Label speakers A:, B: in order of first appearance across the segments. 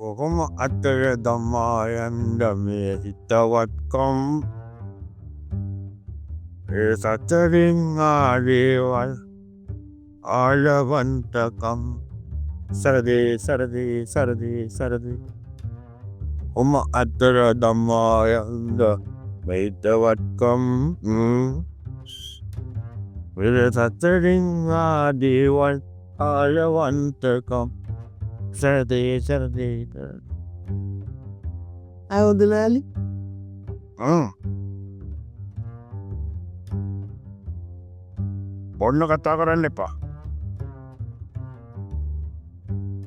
A: කොහොම අතර දම්මායන්ඩ මේ හිතවත්කම් ඒ සතරින් ආරේවල් ආලවන්තකම් සරදේ ඔම අතර දම්මායන්ද මෙහිතවත්කම් සතරින් ආදේවල් ආලවන්තකම් සරදේ
B: අවුදලාලි
A: බොන්න කතා කරන්න එපා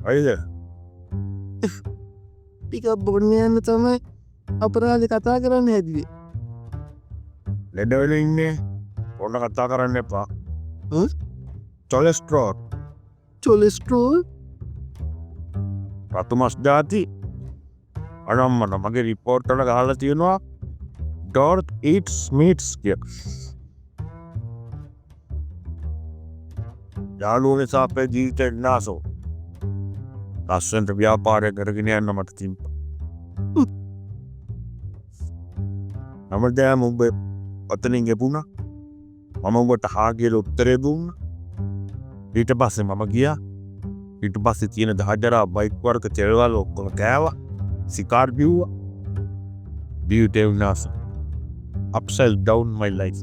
A: අයිද
B: ටික බොන්න යන්න තමයි අපරාධ කතා කරන්න හැදිවේ
A: ලෙඩවල ඉන්නේ බොන්න කතා කරන්න එපා චොලෙස්ට්‍රෝල්
B: චොලෙස්ට්‍රෝල්
A: රතුමස් ජාති අනම්මන මගේ රිපෝර්ට්ටල ගහල තියෙනවා ඩෝර්ත් ඊට්ස් මීට්ස් කිය යාලුව නිසා අපේ ජීවිතයට නාසෝ ලස්සන්ට ව්‍යාපාරය කරගෙන යන්න මට තිම්ප නමදෑම උඹ ඔතනින් ගෙපුණ මම උඹට හාගියල උත්තරේ දුන්න ඊට පස්සේ මම ගියා ඊට පස්සේ තියෙන දහජරා බයික්වර්ක තෙල්වල් ඔක්කොම කෑව සිකාර් බිව්වා බියටෙව්නාස upside down my life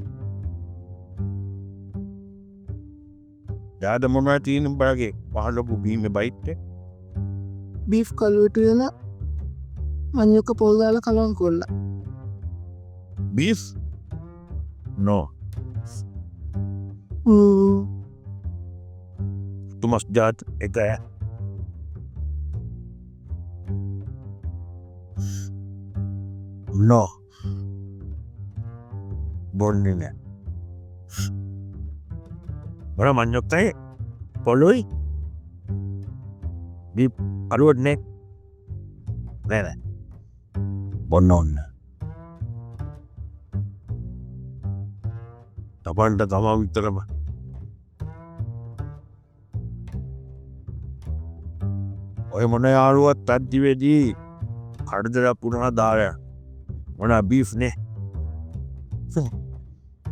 A: යාද මොනවා තියෙන බගේ පහලපු බීම බයිට්ට
B: බීෆ් කලුවට වෙන මංයොක පොල්දාල කලවන් කොල්ල
A: බීස් නෝ තුමස් ජාත් එකය නෝ බොන්නේ නෑ බර මංයොක්තයි පොලොයි බී අරුවට නේ නෑ බොන්න ඔන්න තපන්ට තමා විතරම ඔය මොන යාළුවත් අද්දිවෙදී කඩදර පුරණ දාරය මොන බීෆ් නේ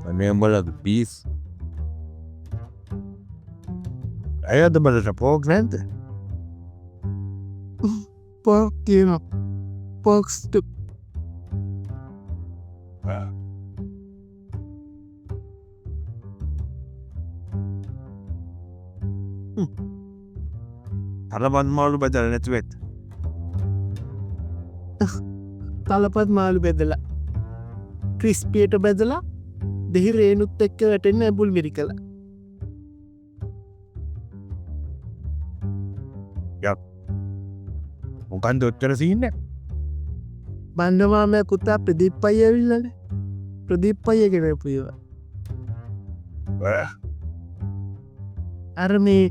A: අනම්බලද බීස් ඇයද බලට පෝක් නැන්ද
B: පක් කියන පක්ස්ට
A: හරබන්මාලු බැදල නැතුවෙත්
B: තලපත් මාළු බෙදලා ක්‍රිස්පියට බැදලා දෙහි රේනුත් එක්ක වැටෙන්න ඇබුල් මිරි කළ
A: මොකන්ද ඔත්තර සින්න
B: බන්ධමාමය කුත්තා ප්‍රදිප්පයි ඇවිල්ලන ප්‍රදිප්පය කෙනපුයව අර මේ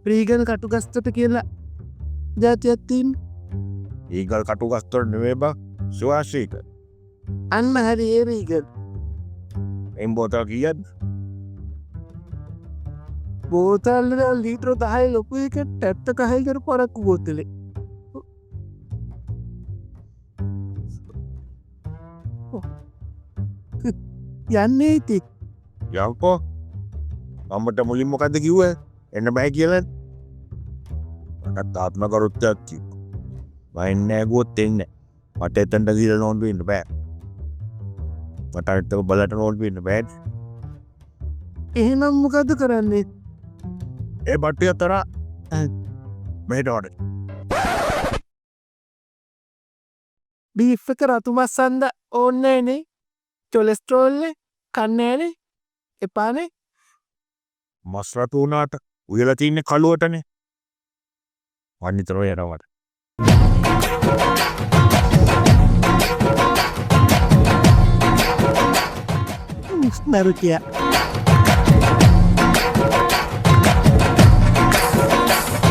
B: ප්‍රීගල් කටුගස්තට කියලා ජාතියත්තින්
A: ඒගල් කටුගස්තොර නෙවේබ ස්වාශීක
B: අන්න හරි ඒරීගල්
A: එම් බෝතල් කියන්න
B: බෝතල්ල ලීට්‍රෝ දහයි ලොකු එක ටැත්ත කහයිකර පරක්කු බෝතලේ යන්නේ ඉති
A: යංකෝ අම්මට මුලින් මොකක්ද කිව්ව එන්න බැහැ කියලත් මටත් ආත්ම කරුත්තයක් කිව් වයින්න ඇගුවොත් එන්න මට එතන්ට ගීල නෝන්ඩු ඉන්න බෑ මටත්තක බලට නෝල්ප ඉන්න බෑඩ්
B: එහෙනම් මොකද කරන්නේ
A: ඒ බට්ටි අතර මෙටෝට
B: බීෆ් එක රතුමස්සන්ද ඕන්නේනේ චොලෙස්ට්‍රෝල්ලේ කන්නෑනේ එපානේ
A: මස්රතු වනාට උයල තියන්න කළුවටනේ වන්නිතරෝ යනවට
B: නරුතිය